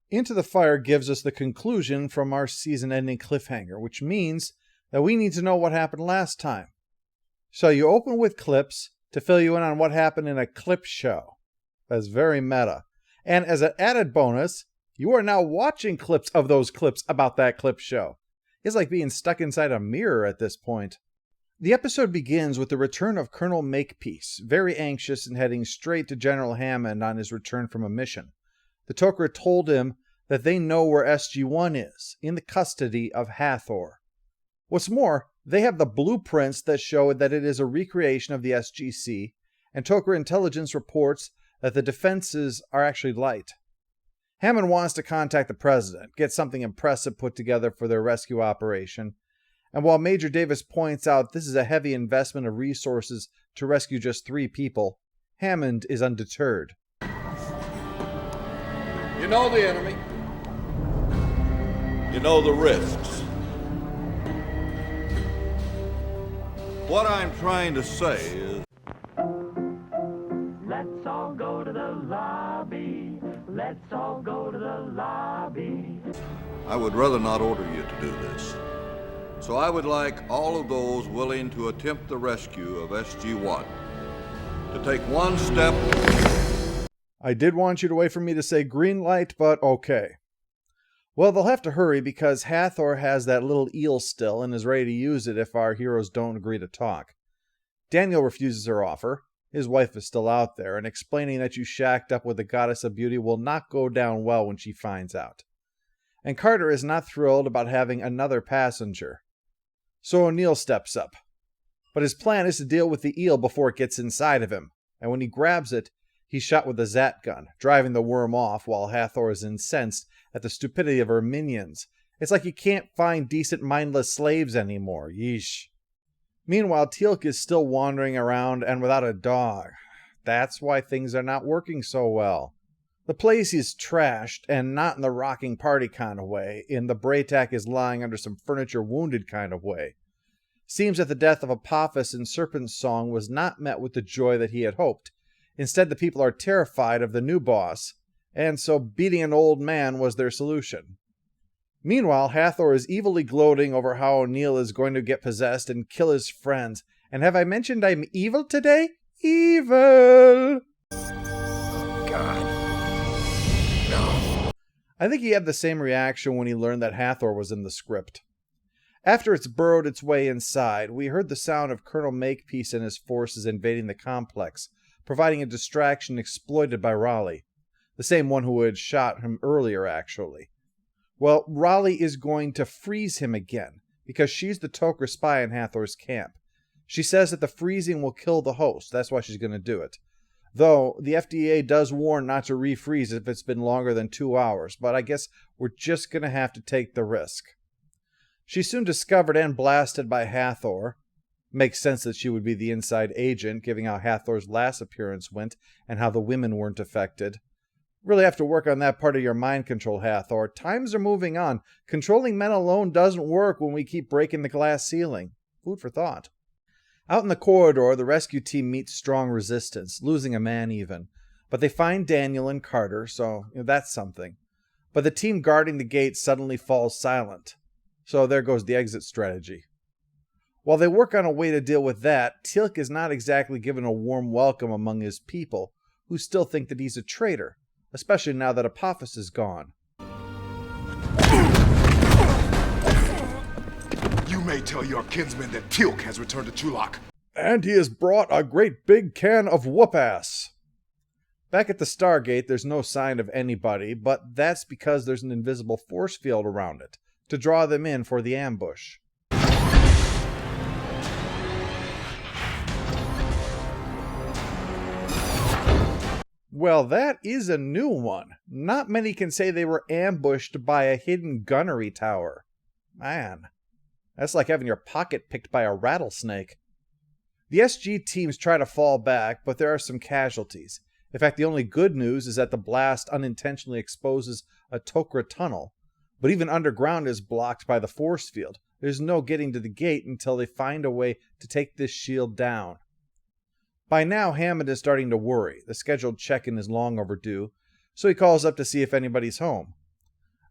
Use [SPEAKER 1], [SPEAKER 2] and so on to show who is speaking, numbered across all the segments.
[SPEAKER 1] Into the Fire gives us the conclusion from our season-ending cliffhanger, which means that we need to know what happened last time. So you open with clips to fill you in on what happened in a clip show. That's very meta. And as an added bonus, you are now watching clips of those clips about that clip show. It's like being stuck inside a mirror at this point. The episode begins with the return of Colonel Makepeace, very anxious and heading straight to General Hammond on his return from a mission. The Tok'ra told him that they know where SG-1 is, in the custody of Hathor. What's more, they have the blueprints that show that it is a recreation of the SGC, and Tok'ra intelligence reports that the defenses are actually light. Hammond wants to contact the president, get something impressive put together for their rescue operation, and while Major Davis points out this is a heavy investment of resources to rescue just 3 people, Hammond is undeterred.
[SPEAKER 2] You know the enemy. You know the risks. What I'm trying to say is...
[SPEAKER 3] Let's all go to the lobby. Let's all go to the lobby.
[SPEAKER 2] I would rather not order you to do this. So I would like all of those willing to attempt the rescue of SG-1 to take one step...
[SPEAKER 1] I did want you to wait for me to say green light, but okay. Well, they'll have to hurry because Hathor has that little eel still and is ready to use it if our heroes don't agree to talk. Daniel refuses her offer. His wife is still out there, and explaining that you shacked up with the goddess of beauty will not go down well when she finds out. And Carter is not thrilled about having another passenger. So O'Neill steps up. But his plan is to deal with the eel before it gets inside of him, and when he grabs it, he's shot with a Zat gun, driving the worm off while Hathor is incensed at the stupidity of her minions. It's like you can't find decent mindless slaves anymore. Yeesh. Meanwhile, Teal'c is still wandering around and without a dog. That's why things are not working so well. The place is trashed, and not in the rocking party kind of way, in the Braytac is lying under some furniture wounded kind of way. Seems that the death of Apophis in Serpent's Song was not met with the joy that he had hoped. Instead, the people are terrified of the new boss, and so beating an old man was their solution. Meanwhile, Hathor is evilly gloating over how O'Neill is going to get possessed and kill his friends. And have I mentioned I'm evil today? Evil!
[SPEAKER 4] God. No.
[SPEAKER 1] I think he had the same reaction when he learned that Hathor was in the script. After it's burrowed its way inside, we heard the sound of Colonel Makepeace and his forces invading the complex, providing a distraction exploited by Raleigh. The same one who had shot him earlier, actually. Well, Raleigh is going to freeze him again, because she's the Tok'ra spy in Hathor's camp. She says that the freezing will kill the host, that's why she's going to do it. Though, the FDA does warn not to refreeze if it's been longer than 2 hours, but I guess we're just going to have to take the risk. She's soon discovered and blasted by Hathor. Makes sense that she would be the inside agent, given how Hathor's last appearance went and how the women weren't affected. Really have to work on that part of your mind control, Hathor. Times are moving on. Controlling men alone doesn't work when we keep breaking the glass ceiling. Food for thought. Out in the corridor, the rescue team meets strong resistance, losing a man even. But they find Daniel and Carter, so that's something. But the team guarding the gate suddenly falls silent. So there goes the exit strategy. While they work on a way to deal with that, Teal'c is not exactly given a warm welcome among his people, who still think that he's a traitor, especially now that Apophis is gone.
[SPEAKER 4] You may tell your kinsman that Teal'c has returned to Chulak.
[SPEAKER 1] And he has brought a great big can of whoop-ass. Back at the Stargate, there's no sign of anybody, but that's because there's an invisible force field around it, to draw them in for the ambush. Well, that is a new one. Not many can say they were ambushed by a hidden gunnery tower. Man, that's like having your pocket picked by a rattlesnake. The SG teams try to fall back, but there are some casualties. In fact, the only good news is that the blast unintentionally exposes a Tok'ra tunnel, but even underground is blocked by the force field. There's no getting to the gate until they find a way to take this shield down. By now, Hammond is starting to worry. The scheduled check-in is long overdue, so he calls up to see if anybody's home.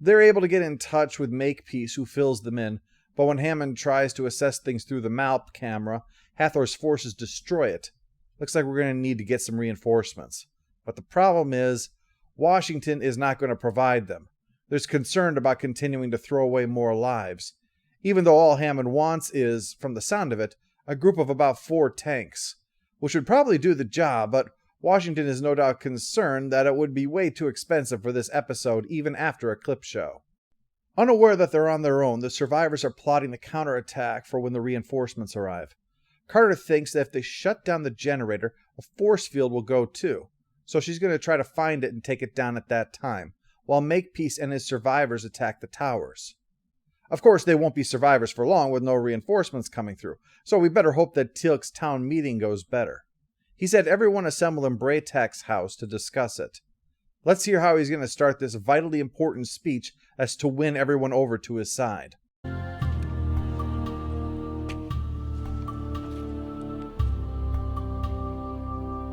[SPEAKER 1] They're able to get in touch with Makepeace, who fills them in, but when Hammond tries to assess things through the MALP camera, Hathor's forces destroy it. Looks like we're going to need to get some reinforcements. But the problem is, Washington is not going to provide them. There's concern about continuing to throw away more lives, even though all Hammond wants is, from the sound of it, a group of about 4 tanks, which would probably do the job, but Washington is no doubt concerned that it would be way too expensive for this episode even after a clip show. Unaware that they're on their own, the survivors are plotting the counterattack for when the reinforcements arrive. Carter thinks that if they shut down the generator, a force field will go too, so she's going to try to find it and take it down at that time, while Makepeace and his survivors attack the towers. Of course, they won't be survivors for long with no reinforcements coming through, so we better hope that Teal'c's town meeting goes better. He said everyone assemble in Braytak's house to discuss it. Let's hear how he's going to start this vitally important speech as to win everyone over to his side.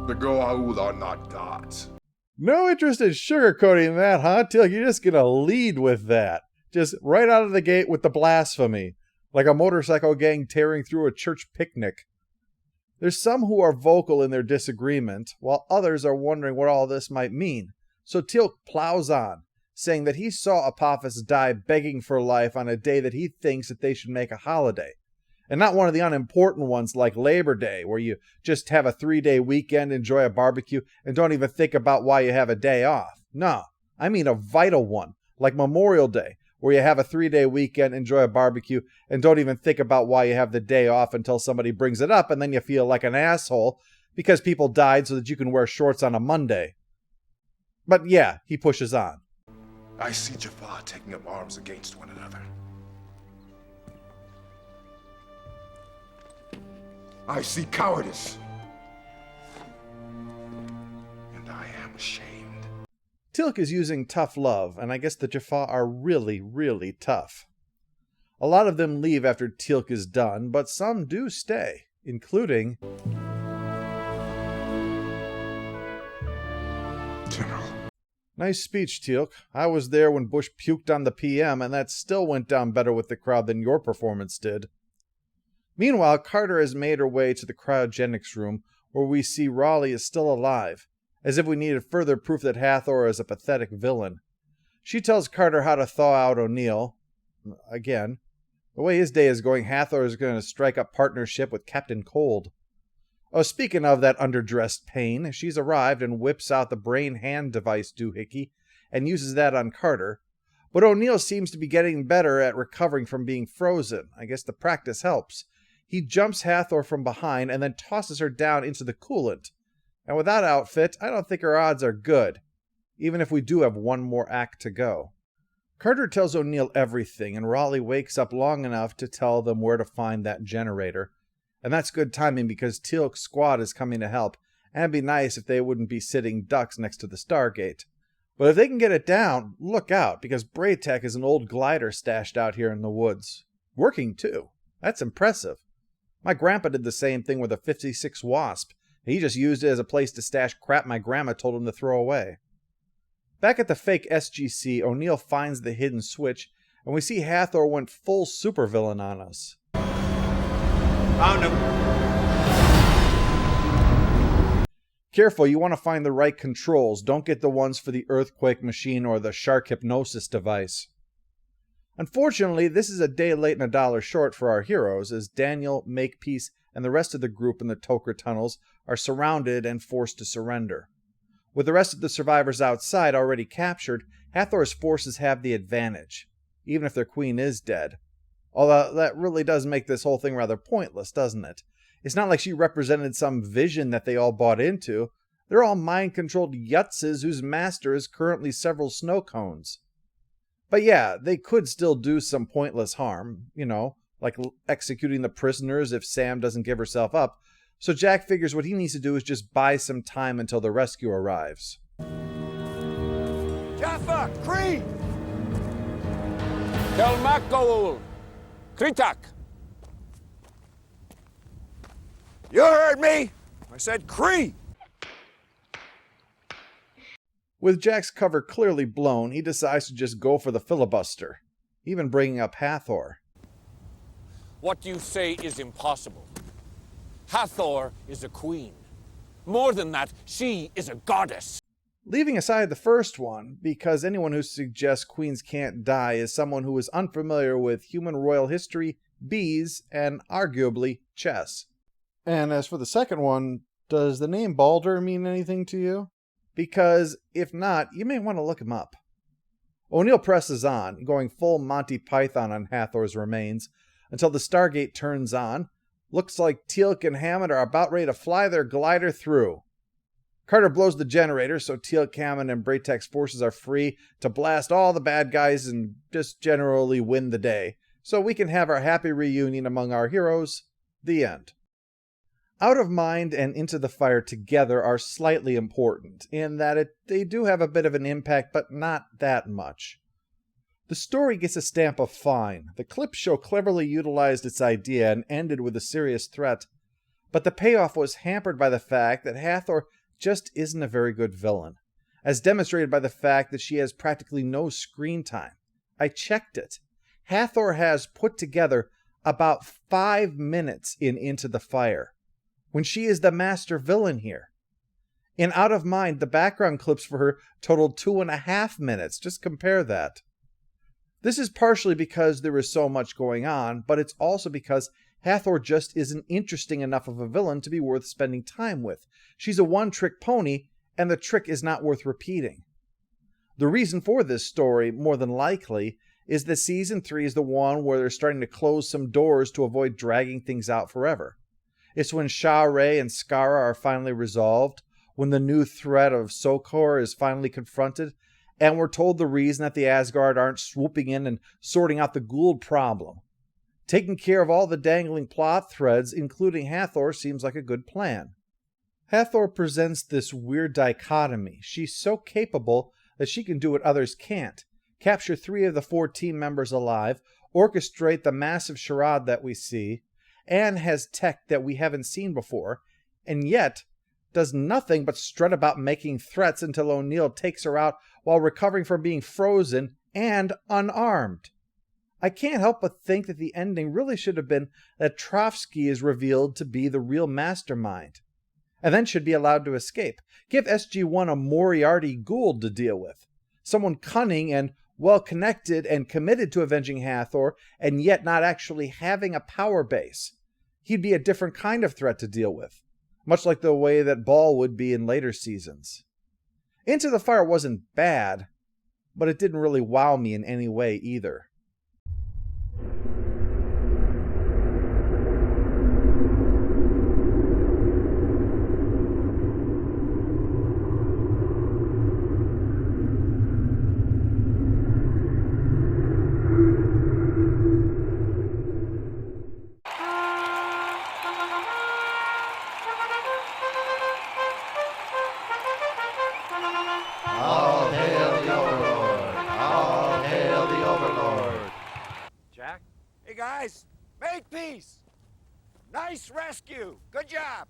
[SPEAKER 4] The Goa'uld are not gods.
[SPEAKER 1] No interest in sugarcoating that, huh, Teal'c? You're just going to lead with that. Just right out of the gate with the blasphemy, like a motorcycle gang tearing through a church picnic. There's some who are vocal in their disagreement, while others are wondering what all this might mean. So Teal'c plows on, saying that he saw Apophis die begging for life on a day that he thinks that they should make a holiday. And not one of the unimportant ones like Labor Day, where you just have a 3-day weekend, enjoy a barbecue, and don't even think about why you have a day off. No, I mean a vital one, like Memorial Day, where you have a 3-day weekend, enjoy a barbecue, and don't even think about why you have the day off until somebody brings it up, and then you feel like an asshole because people died so that you can wear shorts on a Monday. But yeah, he pushes on.
[SPEAKER 4] I see Jafar taking up arms against one another. I see cowardice. And I am ashamed.
[SPEAKER 1] Teal'c is using tough love, and I guess the Jaffa are really, really tough. A lot of them leave after Teal'c is done, but some do stay, including
[SPEAKER 4] General.
[SPEAKER 1] Nice speech, Teal'c. I was there when Bush puked on the PM, and that still went down better with the crowd than your performance did. Meanwhile, Carter has made her way to the cryogenics room, where we see Raleigh is still alive, as if we needed further proof that Hathor is a pathetic villain. She tells Carter how to thaw out O'Neill. Again, the way his day is going, Hathor is going to strike up partnership with Captain Cold. Oh, speaking of that underdressed pain, she's arrived and whips out the brain-hand device doohickey and uses that on Carter. But O'Neill seems to be getting better at recovering from being frozen. I guess the practice helps. He jumps Hathor from behind and then tosses her down into the coolant. And with that outfit, I don't think our odds are good, even if we do have one more act to go. Carter tells O'Neill everything, and Raleigh wakes up long enough to tell them where to find that generator. And that's good timing because Teal'c's squad is coming to help, and it'd be nice if they wouldn't be sitting ducks next to the Stargate. But if they can get it down, look out, because Braytak is an old glider stashed out here in the woods. Working, too. That's impressive. My grandpa did the same thing with a 56 Wasp. He just used it as a place to stash crap my grandma told him to throw away. Back at the fake SGC, O'Neill finds the hidden switch, and we see Hathor went full supervillain on us.
[SPEAKER 5] Found him.
[SPEAKER 1] Careful, you want to find the right controls. Don't get the ones for the earthquake machine or the shark hypnosis device. Unfortunately, this is a day late and a dollar short for our heroes, as Daniel, Makepeace, and the rest of the group in the Tok'ra tunnels are surrounded and forced to surrender. With the rest of the survivors outside already captured, Hathor's forces have the advantage, even if their queen is dead. Although that really does make this whole thing rather pointless, doesn't it? It's not like she represented some vision that they all bought into. They're all mind-controlled yutzes whose master is currently several snow cones. But yeah, they could still do some pointless harm, like executing the prisoners if Sam doesn't give herself up. So Jack figures what he needs to do is just buy some time until the rescue arrives.
[SPEAKER 5] Jaffa, Cree! Telmakol, Kritak. You heard me. I said Cree.
[SPEAKER 1] With Jack's cover clearly blown, he decides to just go for the filibuster, even bringing up Hathor.
[SPEAKER 5] What you say is impossible. Hathor is a queen. More than that, she is a goddess.
[SPEAKER 1] Leaving aside the first one, because anyone who suggests queens can't die is someone who is unfamiliar with human royal history, bees, and arguably chess. And as for the second one, does the name Balder mean anything to you? Because if not, you may want to look him up. O'Neill presses on, going full Monty Python on Hathor's remains, until the Stargate turns on. Looks like Teal'c and Hammond are about ready to fly their glider through. Carter blows the generator, so Teal'c, Hammond, and Braytek's forces are free to blast all the bad guys and just generally win the day, so we can have our happy reunion among our heroes. The end. Out of Mind and Into the Fire together are slightly important, in that they do have a bit of an impact, but not that much. The story gets a stamp of fine. The clip show cleverly utilized its idea and ended with a serious threat, but the payoff was hampered by the fact that Hathor just isn't a very good villain, as demonstrated by the fact that she has practically no screen time. I checked it. Hathor has put together about 5 minutes in Into the Fire, when she is the master villain here. In Out of Mind, the background clips for her totaled 2.5 minutes. Just compare that. This is partially because there is so much going on, but it's also because Hathor just isn't interesting enough of a villain to be worth spending time with. She's a one-trick pony, and the trick is not worth repeating. The reason for this story, more than likely, is that Season 3 is the one where they're starting to close some doors to avoid dragging things out forever. It's when Shah-Re and Skara are finally resolved, when the new threat of Sokor is finally confronted, and we're told the reason that the Asgard aren't swooping in and sorting out the Goa'uld problem. Taking care of all the dangling plot threads, including Hathor, seems like a good plan. Hathor presents this weird dichotomy. She's so capable that she can do what others can't. Capture 3 of the 4 team members alive, orchestrate the massive charade that we see, and has tech that we haven't seen before, and yet does nothing but strut about making threats until O'Neill takes her out while recovering from being frozen and unarmed. I can't help but think that the ending really should have been that Trotsky is revealed to be the real mastermind, and then should be allowed to escape. Give SG-1 a Moriarty Goa'uld to deal with, someone cunning and well-connected and committed to avenging Hathor, and yet not actually having a power base. He'd be a different kind of threat to deal with, much like the way that Ball would be in later seasons. Into the Fire wasn't bad, but it didn't really wow me in any way either.
[SPEAKER 6] All hail the Overlord! All hail the Overlord!
[SPEAKER 5] Jack? Hey guys, make peace! Nice rescue! Good job!